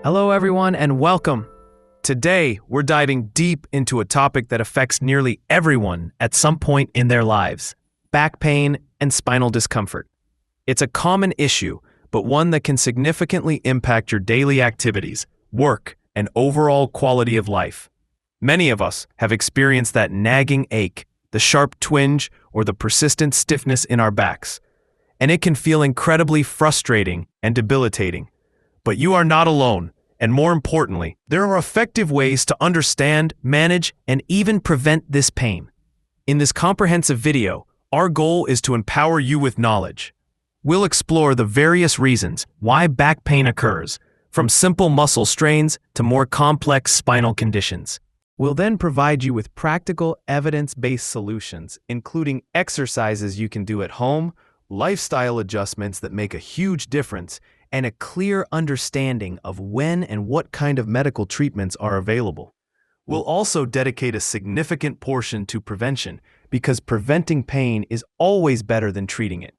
Hello everyone and welcome. Today, we're diving deep into a topic that affects nearly everyone at some point in their lives: back pain and spinal discomfort. It's a common issue, but one that can significantly impact your daily activities, work, and overall quality of life. Many of us have experienced that nagging ache, the sharp twinge, or the persistent stiffness in our backs, and it can feel incredibly frustrating and debilitating. But you are not alone, and more importantly, there are effective ways to understand, manage, and even prevent this pain. In this comprehensive video, our goal is to empower you with knowledge. We'll explore the various reasons why back pain occurs, from simple muscle strains to more complex spinal conditions. We'll then provide you with practical, evidence-based solutions, including exercises you can do at home, lifestyle adjustments that make a huge difference, and a clear understanding of when and what kind of medical treatments are available. We'll also dedicate a significant portion to prevention, because preventing pain is always better than treating it.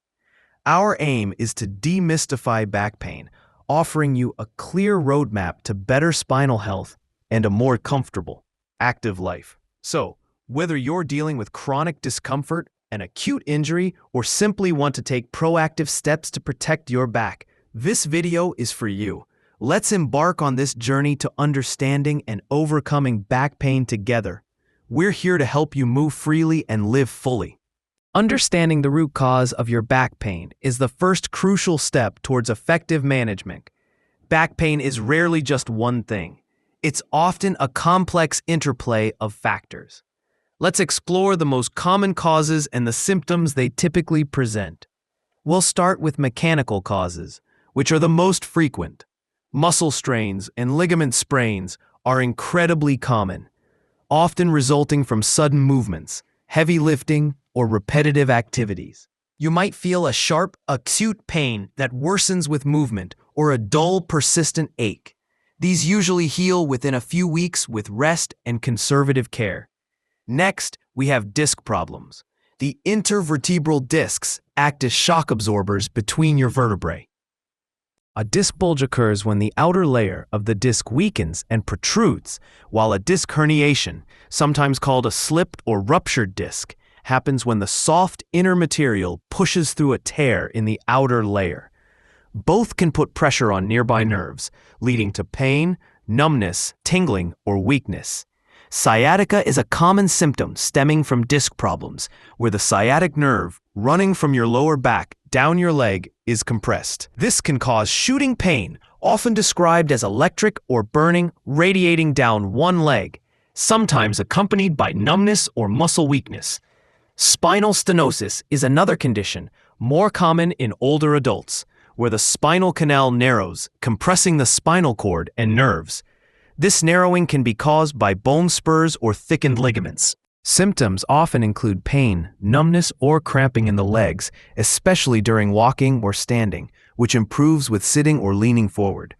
Our aim is to demystify back pain, offering you a clear roadmap to better spinal health and a more comfortable, active life. So, whether you're dealing with chronic discomfort, an acute injury, or simply want to take proactive steps to protect your back, this video is for you. Let's embark on this journey to understanding and overcoming back pain together. We're here to help you move freely and live fully. Understanding the root cause of your back pain is the first crucial step towards effective management. Back pain is rarely just one thing. It's often a complex interplay of factors. Let's explore the most common causes and the symptoms they typically present. We'll start with mechanical causes, which are the most frequent. Muscle strains and ligament sprains are incredibly common, often resulting from sudden movements, heavy lifting, or repetitive activities. You might feel a sharp, acute pain that worsens with movement or a dull, persistent ache. These usually heal within a few weeks with rest and conservative care. Next, we have disc problems. The intervertebral discs act as shock absorbers between your vertebrae. A disc bulge occurs when the outer layer of the disc weakens and protrudes, while a disc herniation, sometimes called a slipped or ruptured disc, happens when the soft inner material pushes through a tear in the outer layer. Both can put pressure on nearby nerves, leading to pain, numbness, tingling, or weakness. Sciatica is a common symptom stemming from disc problems, where the sciatic nerve, running from your lower back down your leg, is compressed. This can cause shooting pain, often described as electric or burning, radiating down one leg, sometimes accompanied by numbness or muscle weakness. Spinal stenosis is another condition, more common in older adults, where the spinal canal narrows, compressing the spinal cord and nerves. This narrowing can be caused by bone spurs or thickened ligaments. Symptoms often include pain, numbness, or cramping in the legs, especially during walking or standing, which improves with sitting or leaning forward.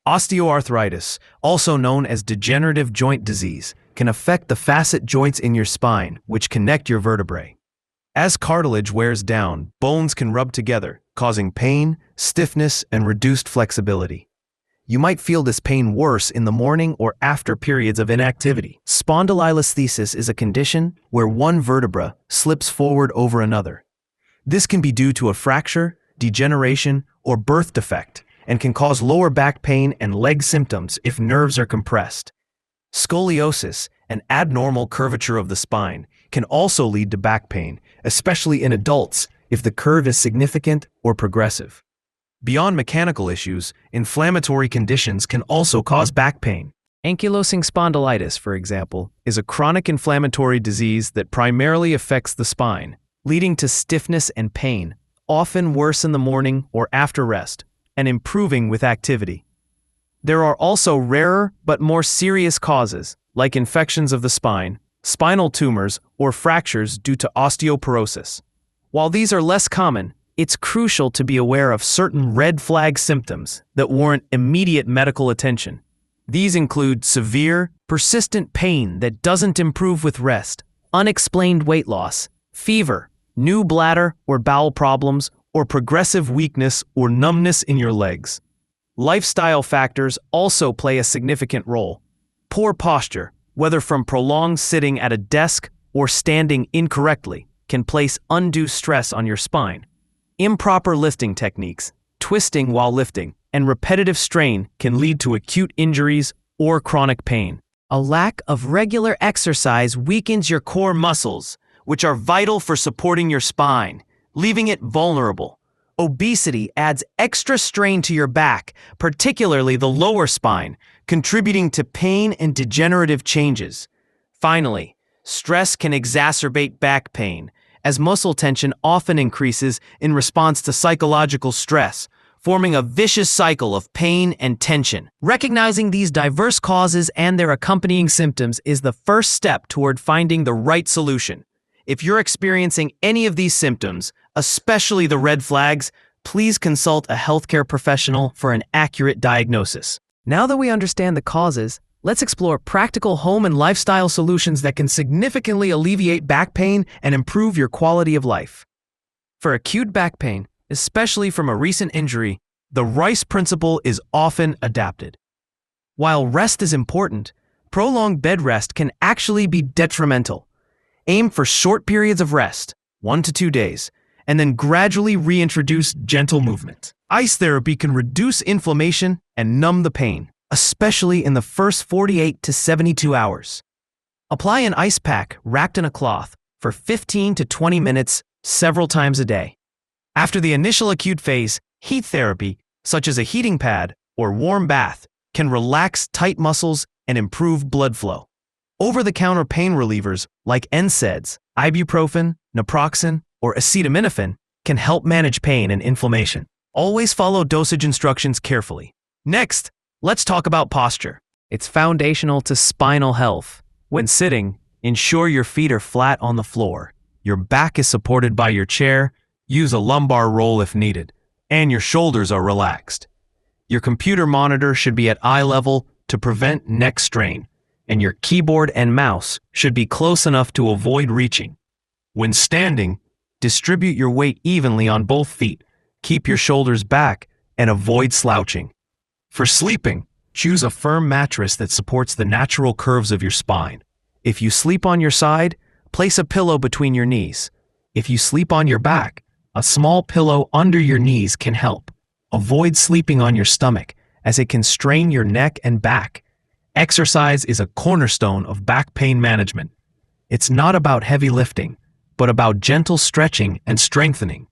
Osteoarthritis, also known as degenerative joint disease, can affect the facet joints in your spine, which connect your vertebrae. As cartilage wears down, bones can rub together, causing pain, stiffness, and reduced flexibility. You might feel this pain worse in the morning or after periods of inactivity. Spondylolisthesis is a condition where one vertebra slips forward over another. This can be due to a fracture, degeneration, or birth defect, and can cause lower back pain and leg symptoms if nerves are compressed. Scoliosis, an abnormal curvature of the spine, can also lead to back pain, especially in adults if the curve is significant or progressive. Beyond mechanical issues, inflammatory conditions can also cause back pain. Ankylosing spondylitis, for example, is a chronic inflammatory disease that primarily affects the spine, leading to stiffness and pain, often worse in the morning or after rest, and improving with activity. There are also rarer but more serious causes, like infections of the spine, spinal tumors, or fractures due to osteoporosis. While these are less common, it's crucial to be aware of certain red flag symptoms that warrant immediate medical attention. These include severe, persistent pain that doesn't improve with rest, unexplained weight loss, fever, new bladder or bowel problems, or progressive weakness or numbness in your legs. Lifestyle factors also play a significant role. Poor posture, whether from prolonged sitting at a desk or standing incorrectly, can place undue stress on your spine. Improper lifting techniques, twisting while lifting, and repetitive strain can lead to acute injuries or chronic pain. A lack of regular exercise weakens your core muscles, which are vital for supporting your spine, leaving it vulnerable. Obesity adds extra strain to your back, particularly the lower spine, contributing to pain and degenerative changes. Finally, stress can exacerbate back pain, as muscle tension often increases in response to psychological stress, forming a vicious cycle of pain and tension. Recognizing these diverse causes and their accompanying symptoms is the first step toward finding the right solution. If you're experiencing any of these symptoms, especially the red flags, please consult a healthcare professional for an accurate diagnosis. Now that we understand the causes, let's explore practical home and lifestyle solutions that can significantly alleviate back pain and improve your quality of life. For acute back pain, especially from a recent injury, the Rice principle is often adapted. While rest is important, prolonged bed rest can actually be detrimental. Aim for short periods of rest, 1 to 2 days, and then gradually reintroduce gentle movement. Ice therapy can reduce inflammation and numb the pain, especially in the first 48 to 72 hours. Apply an ice pack wrapped in a cloth for 15 to 20 minutes several times a day. After the initial acute phase, heat therapy, such as a heating pad or warm bath, can relax tight muscles and improve blood flow. Over-the-counter pain relievers like NSAIDs, ibuprofen, naproxen, or acetaminophen can help manage pain and inflammation. Always follow dosage instructions carefully. Next, let's talk about posture. It's foundational to spinal health. When sitting, ensure your feet are flat on the floor, your back is supported by your chair, use a lumbar roll if needed, and your shoulders are relaxed. Your computer monitor should be at eye level to prevent neck strain, and your keyboard and mouse should be close enough to avoid reaching. When standing, distribute your weight evenly on both feet, keep your shoulders back, and avoid slouching. For sleeping, choose a firm mattress that supports the natural curves of your spine. If you sleep on your side, place a pillow between your knees. If you sleep on your back, a small pillow under your knees can help. Avoid sleeping on your stomach, as it can strain your neck and back. Exercise is a cornerstone of back pain management. It's not about heavy lifting, but about gentle stretching and strengthening.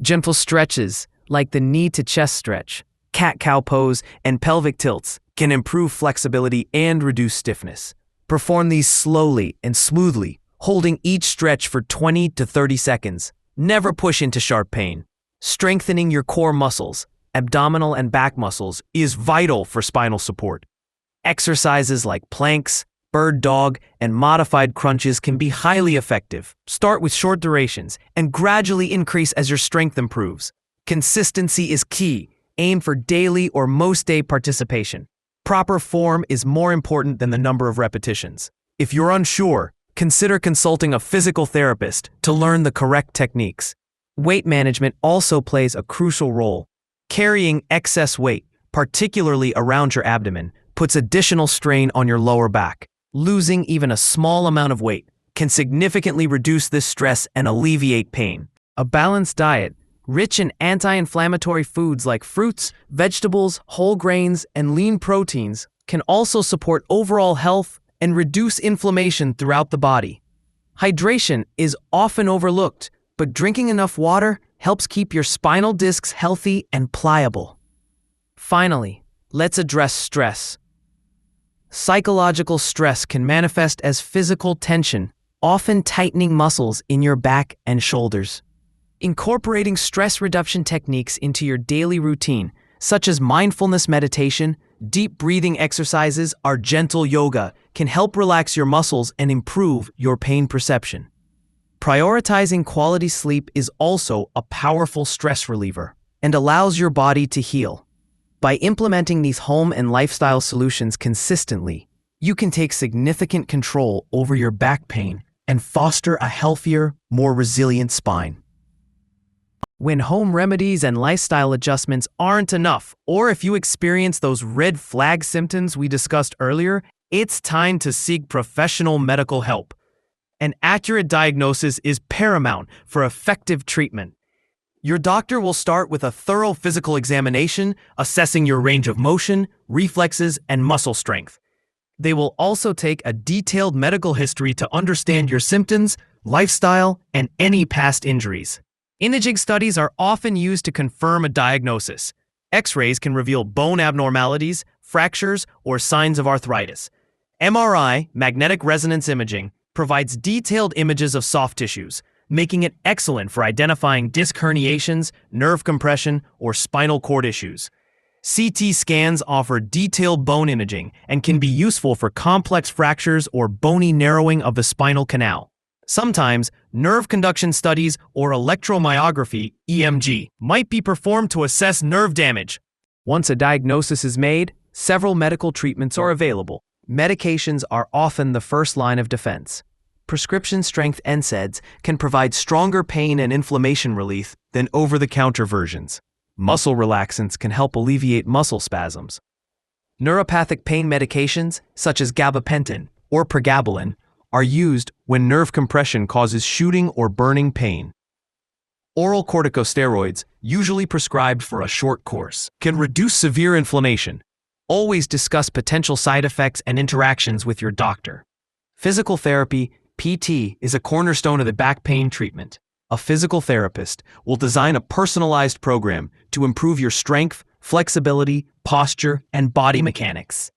Gentle stretches, like the knee-to-chest stretch, cat-cow pose, and pelvic tilts, can improve flexibility and reduce stiffness. Perform these slowly and smoothly, holding each stretch for 20 to 30 seconds. Never push into sharp pain. Strengthening your core muscles, abdominal and back muscles, is vital for spinal support. Exercises like planks, bird dog, and modified crunches can be highly effective. Start with short durations and gradually increase as your strength improves. Consistency is key. Aim for daily or most day participation. Proper form is more important than the number of repetitions. If you're unsure, consider consulting a physical therapist to learn the correct techniques. Weight management also plays a crucial role. Carrying excess weight, particularly around your abdomen, puts additional strain on your lower back. Losing even a small amount of weight can significantly reduce this stress and alleviate pain. A balanced diet, rich in anti-inflammatory foods like fruits, vegetables, whole grains, and lean proteins, can also support overall health and reduce inflammation throughout the body. Hydration is often overlooked, but drinking enough water helps keep your spinal discs healthy and pliable. Finally, let's address stress. Psychological stress can manifest as physical tension, often tightening muscles in your back and shoulders. Incorporating stress reduction techniques into your daily routine, such as mindfulness meditation, deep breathing exercises, or gentle yoga, can help relax your muscles and improve your pain perception. Prioritizing quality sleep is also a powerful stress reliever and allows your body to heal. By implementing these home and lifestyle solutions consistently, you can take significant control over your back pain and foster a healthier, more resilient spine. When home remedies and lifestyle adjustments aren't enough, or if you experience those red flag symptoms we discussed earlier, it's time to seek professional medical help. An accurate diagnosis is paramount for effective treatment. Your doctor will start with a thorough physical examination, assessing your range of motion, reflexes, and muscle strength. They will also take a detailed medical history to understand your symptoms, lifestyle, and any past injuries. Imaging studies are often used to confirm a diagnosis. X-rays can reveal bone abnormalities, fractures, or signs of arthritis. MRI, magnetic resonance imaging, provides detailed images of soft tissues, making it excellent for identifying disc herniations, nerve compression, or spinal cord issues. CT scans offer detailed bone imaging and can be useful for complex fractures or bony narrowing of the spinal canal. Sometimes, nerve conduction studies or electromyography (EMG) might be performed to assess nerve damage. Once a diagnosis is made, several medical treatments are available. Medications are often the first line of defense. Prescription-strength NSAIDs can provide stronger pain and inflammation relief than over-the-counter versions. Muscle relaxants can help alleviate muscle spasms. Neuropathic pain medications, such as gabapentin or pregabalin, are used when nerve compression causes shooting or burning pain. Oral corticosteroids, usually prescribed for a short course, can reduce severe inflammation. Always discuss potential side effects and interactions with your doctor. Physical therapy, PT, is a cornerstone of the back pain treatment. A physical therapist will design a personalized program to improve your strength, flexibility, posture, and body mechanics.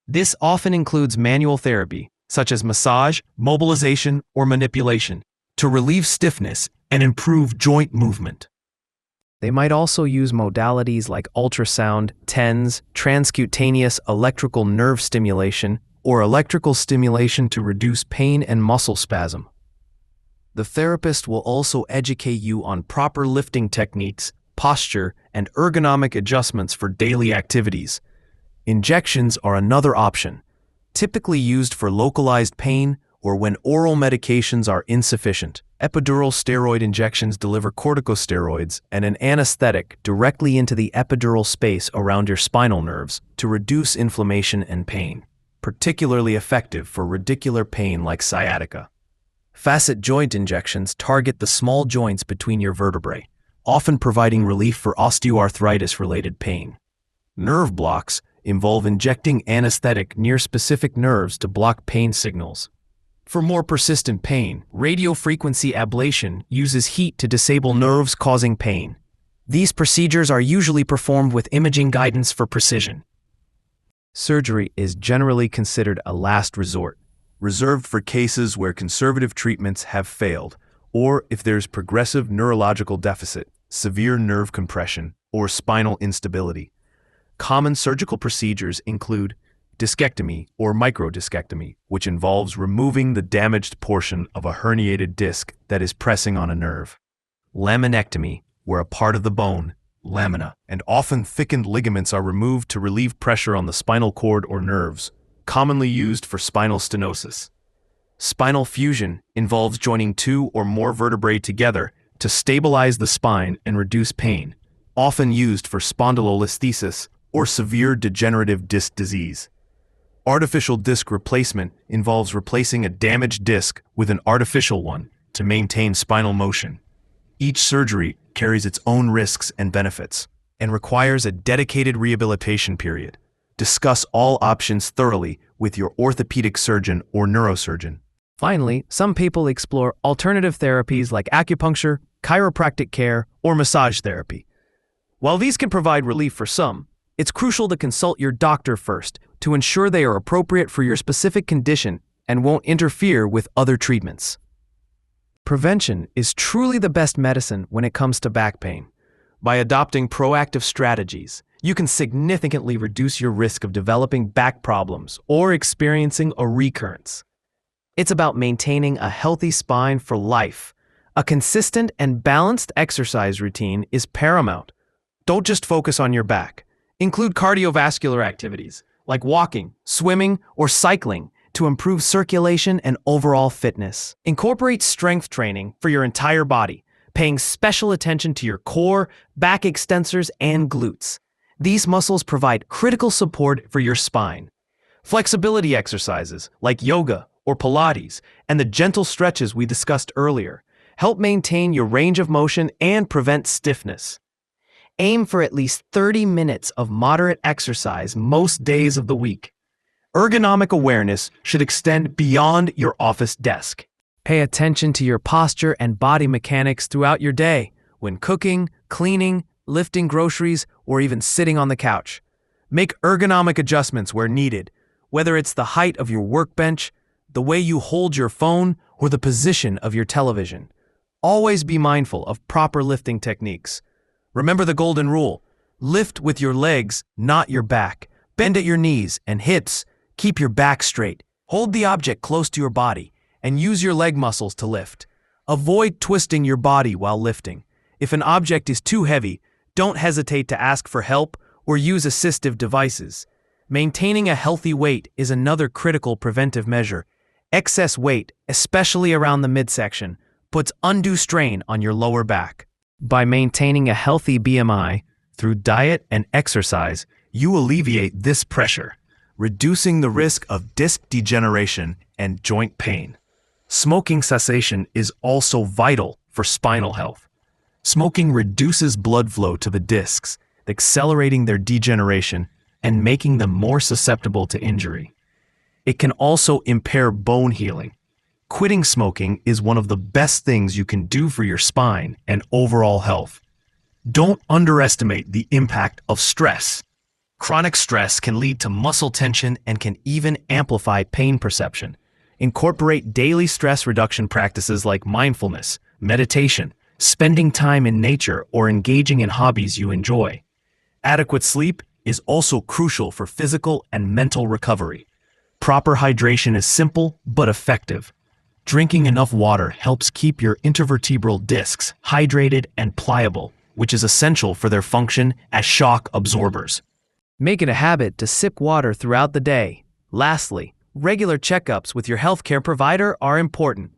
This often includes manual therapy, such as massage, mobilization, or manipulation, to relieve stiffness and improve joint movement. They might also use modalities like ultrasound, TENS, transcutaneous electrical nerve stimulation, or electrical stimulation to reduce pain and muscle spasm. The therapist will also educate you on proper lifting techniques, posture, and ergonomic adjustments for daily activities. Injections are another option, typically used for localized pain or when oral medications are insufficient. Epidural steroid injections deliver corticosteroids and an anesthetic directly into the epidural space around your spinal nerves to reduce inflammation and pain, particularly effective for radicular pain like sciatica. Facet joint injections target the small joints between your vertebrae, often providing relief for osteoarthritis-related pain. Nerve blocks involve injecting anesthetic near specific nerves to block pain signals. For more persistent pain, radiofrequency ablation uses heat to disable nerves causing pain. These procedures are usually performed with imaging guidance for precision. Surgery is generally considered a last resort, reserved for cases where conservative treatments have failed, or if there's progressive neurological deficit, severe nerve compression, or spinal instability. Common surgical procedures include discectomy or microdiscectomy, which involves removing the damaged portion of a herniated disc that is pressing on a nerve. Laminectomy, where a part of the bone, lamina, and often thickened ligaments are removed to relieve pressure on the spinal cord or nerves, commonly used for spinal stenosis. Spinal fusion involves joining two or more vertebrae together to stabilize the spine and reduce pain, often used for spondylolisthesis or severe degenerative disc disease. Artificial disc replacement involves replacing a damaged disc with an artificial one to maintain spinal motion. Each surgery carries its own risks and benefits and requires a dedicated rehabilitation period. Discuss all options thoroughly with your orthopedic surgeon or neurosurgeon. Finally, some people explore alternative therapies like acupuncture, chiropractic care, or massage therapy. While these can provide relief for some, it's crucial to consult your doctor first to ensure they are appropriate for your specific condition and won't interfere with other treatments. Prevention is truly the best medicine when it comes to back pain. By adopting proactive strategies, you can significantly reduce your risk of developing back problems or experiencing a recurrence. It's about maintaining a healthy spine for life. A consistent and balanced exercise routine is paramount. Don't just focus on your back. Include cardiovascular activities like walking, swimming, or cycling to improve circulation and overall fitness. Incorporate strength training for your entire body. paying special attention to your core, back extensors, and glutes. These muscles provide critical support for your spine. Flexibility exercises like yoga or Pilates and the gentle stretches we discussed earlier help maintain your range of motion and prevent stiffness. Aim for at least 30 minutes of moderate exercise most days of the week. Ergonomic awareness should extend beyond your office desk. Pay attention to your posture and body mechanics throughout your day, when cooking, cleaning, lifting groceries, or even sitting on the couch. Make ergonomic adjustments where needed, whether it's the height of your workbench, the way you hold your phone, or the position of your television. Always be mindful of proper lifting techniques. Remember the golden rule: lift with your legs, not your back. Bend at your knees and hips. Keep your back straight. Hold the object close to your body and use your leg muscles to lift. Avoid twisting your body while lifting. If an object is too heavy, don't hesitate to ask for help or use assistive devices. Maintaining a healthy weight is another critical preventive measure. Excess weight, especially around the midsection, puts undue strain on your lower back. By maintaining a healthy BMI through diet and exercise, you alleviate this pressure, reducing the risk of disc degeneration and joint pain. Smoking cessation is also vital for spinal health. Smoking reduces blood flow to the discs, accelerating their degeneration and making them more susceptible to injury. It can also impair bone healing. Quitting smoking is one of the best things you can do for your spine and overall health. Don't underestimate the impact of stress. Chronic stress can lead to muscle tension and can even amplify pain perception. Incorporate daily stress reduction practices like mindfulness, meditation, spending time in nature, or engaging in hobbies you enjoy. Adequate sleep is also crucial for physical and mental recovery. Proper hydration is simple but effective. Drinking enough water helps keep your intervertebral discs hydrated and pliable, which is essential for their function as shock absorbers. Make it a habit to sip water throughout the day. Lastly, regular checkups with your healthcare provider are important.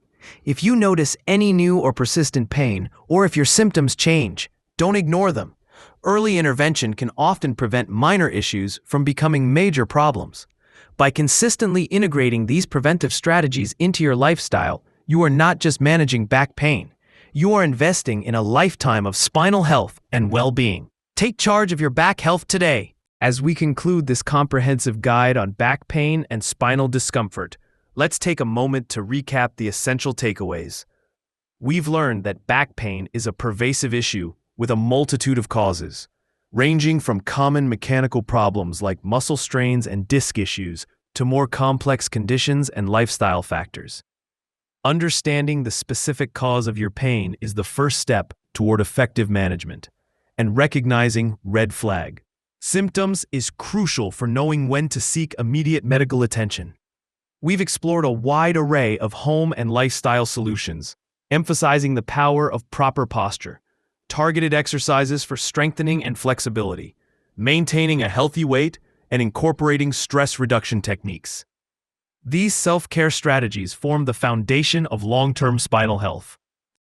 If you notice any new or persistent pain, or if your symptoms change, don't ignore them. Early intervention can often prevent minor issues from becoming major problems. By consistently integrating these preventive strategies into your lifestyle, you are not just managing back pain. You are investing in a lifetime of spinal health and well-being. Take charge of your back health today. As we conclude this comprehensive guide on back pain and spinal discomfort, let's take a moment to recap the essential takeaways. We've learned that back pain is a pervasive issue with a multitude of causes, ranging from common mechanical problems like muscle strains and disc issues to more complex conditions and lifestyle factors. Understanding the specific cause of your pain is the first step toward effective management, and recognizing red flag symptoms is crucial for knowing when to seek immediate medical attention. We've explored a wide array of home and lifestyle solutions, emphasizing the power of proper posture, targeted exercises for strengthening and flexibility, maintaining a healthy weight, and incorporating stress reduction techniques. These self-care strategies form the foundation of long-term spinal health.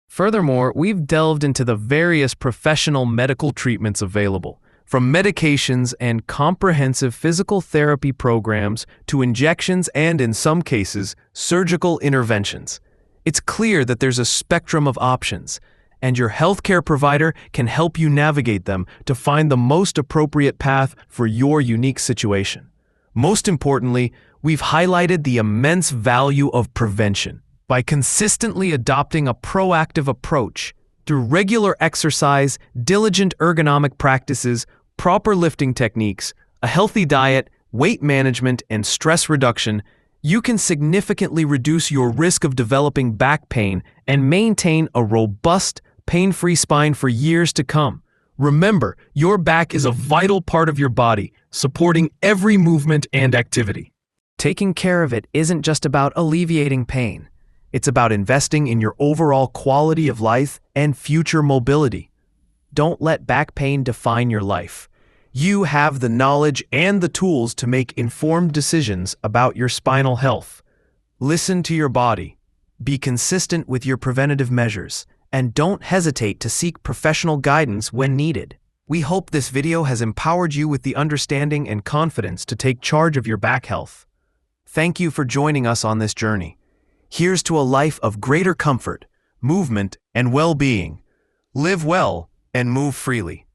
Furthermore, we've delved into the various professional medical treatments available, from medications and comprehensive physical therapy programs to injections and, in some cases, surgical interventions. It's clear that there's a spectrum of options, and your healthcare provider can help you navigate them to find the most appropriate path for your unique situation. Most importantly, we've highlighted the immense value of prevention. By consistently adopting a proactive approach through regular exercise, diligent ergonomic practices, proper lifting techniques, a healthy diet, weight management, and stress reduction, you can significantly reduce your risk of developing back pain and maintain a robust, pain-free spine for years to come. Remember, your back is a vital part of your body, supporting every movement and activity. Taking care of it isn't just about alleviating pain. It's about investing in your overall quality of life and future mobility. Don't let back pain define your life. You have the knowledge and the tools to make informed decisions about your spinal health. Listen to your body. Be consistent with your preventative measures and don't hesitate to seek professional guidance when needed. We hope this video has empowered you with the understanding and confidence to take charge of your back health. Thank you for joining us on this journey. Here's to a life of greater comfort, movement, and well-being. Live well and move freely.